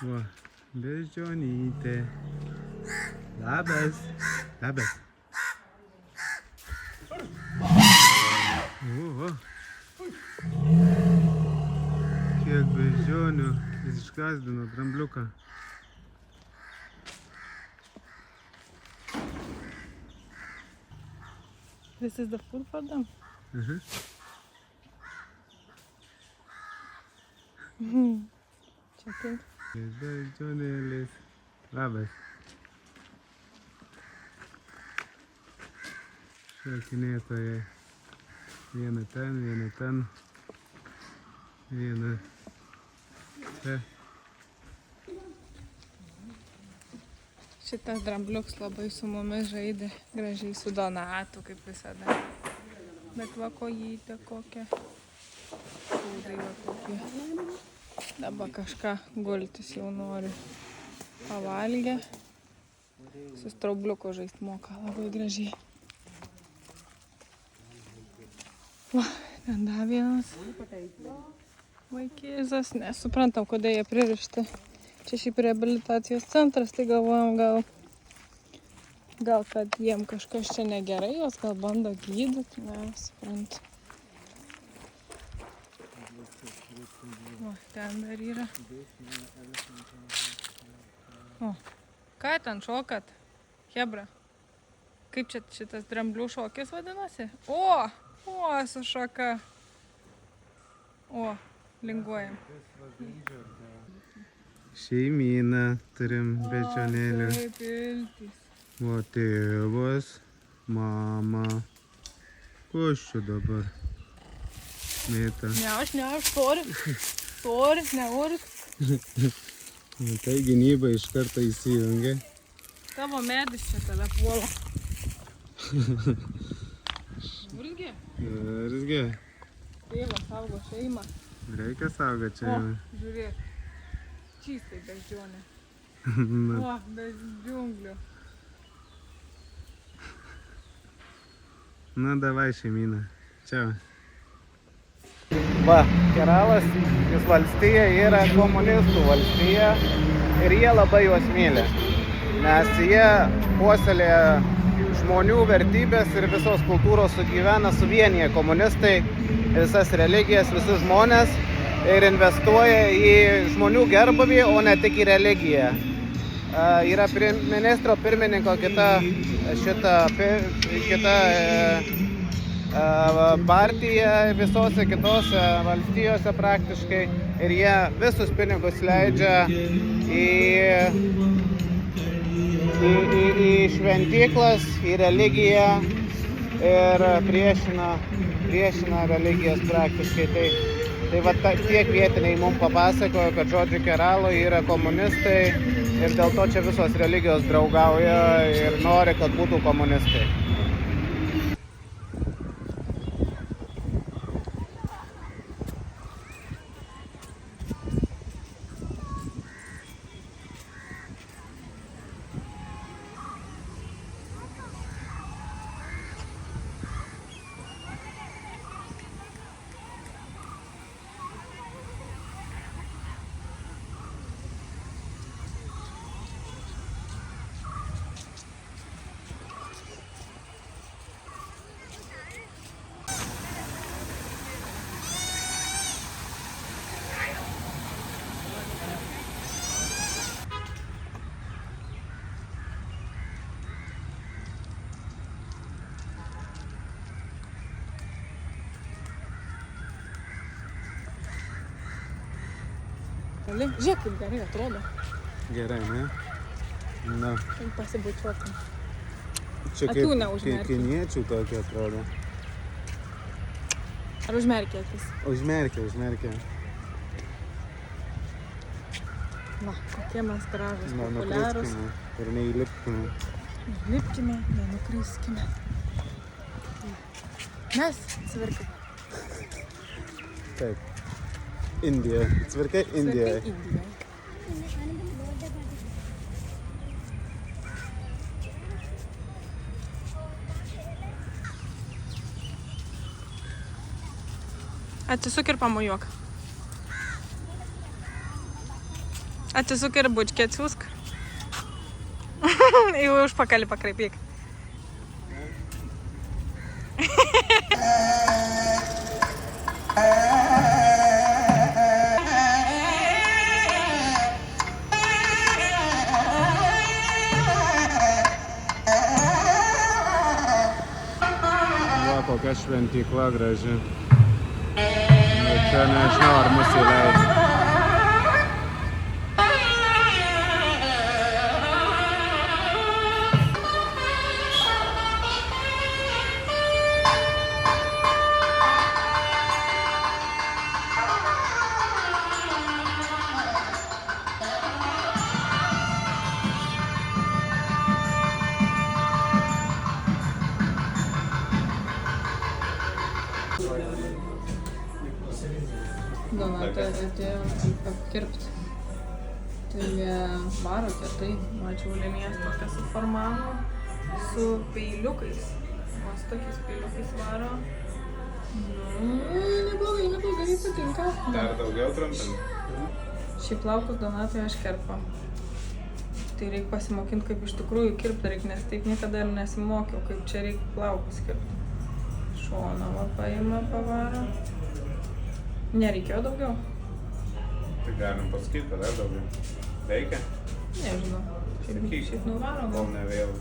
Va, beždžionytė. Labas. Labas. O. Kiek beždžionių. Jis išgąsdino drambliuką. This is the food for them? Checking. Beždžionėlis. Labas. Šokinėtojai. Viena ten, viena ten. Viena čia. Šitas drambliuks labai su mumis žaidė, gražiai su Donatu, kaip visada. Bet va kojytė kokia. Kūdai va kokie. Dabar kažką gultis jau nori. Pavalgė. Su straubliuku žaist moka labai gražiai. Va, ten dar vienas. Vaikėzas, nesuprantam, kodėl jie pririšti. Čia šiaip reabilitacijos centras, tai galvojam, gal kad jiem kažkas čia negerai, jos gal bando gydyti, nesuprantu. O, ten dar yra. O, ką ten šokat? Hebra, kaip čia šitas dramblių šokis vadinasi? O, su šaka. O, linguojam. Šeimyną turim beždžionėlių. Taip, iltys. O tėvas, mama. Ko aš čia dabar? Mėta. Neaš, sorry, neurk. Tai gynyba iš karto įsijungia. Tavo medis čia tada puola. Urzgi? Urzgi. Tėvas saugo šeimą. Reikia saugoti čia. O, žiūrėk. Čystai beždžionė. O, bez džiunglių. Na, davai šeimyną. Čia. Va, Keralas, jis valstija yra komunistų valstija ir jie labai juos myli, nes jie puoselėja žmonių vertybės ir visos kultūros sugyvena, suvienyje komunistai, visas religijas, visus žmonės ir investuoja į žmonių gerbūvį, o ne tik į religiją. Yra ministro pirmininko kita partija visose kitose valstijose praktiškai ir jie visus pinigus leidžia į šventyklas, į religiją ir priešina religijas praktiškai. Tai va tiek vietiniai mums papasakojo, kad žodžiu Keralo yra komunistai ir dėl to čia visos religijos draugauja ir nori, kad būtų komunistai. Žiūrėk, kaip gerai atrodo. Gerai, ne? Na. Pasibučiuokim. Čia Akių neužmerki. kiniečių tokia atrodo. Ar užmerkė akis? Užmerkia. Na, kokie mes gražus, Na, populiarūs. nukriskime ir neįlipkime. Lipkime, nenukriskime. Mes, Cvirkai. Taip. Indija. Cvirkai Indija. Cvirkai Indija. Atsisuk ir pamojuok. Atsisuk ir bučkį atsiūsk. Į užpakalį pakraipyk. Va, kokia šventykla graži. Bet čia nežinau, ar mus įleis. Donata atėjo apkirpti. Tai varo kietai, mačiau linijas tokią suformavo su peiliukais. Vos tokiais peiliukais varo. Neblogai, neblogai, patinka. Dar daugiau trumpinti? Šiaip plaukus Donatai aš kerpu. Tai reikia pasimokinti, kaip iš tikrųjų kirpti reikia, nes taip niekada ir nesimokiau, kaip čia reikia plaukus kirpti. Šoną va paima, pavaro. Nereikėjo daugiau? Tai galim pasakyti, kad dar daugiau. Reikia? Nežinau. Šiaip nuvaro. Kol ne vėl.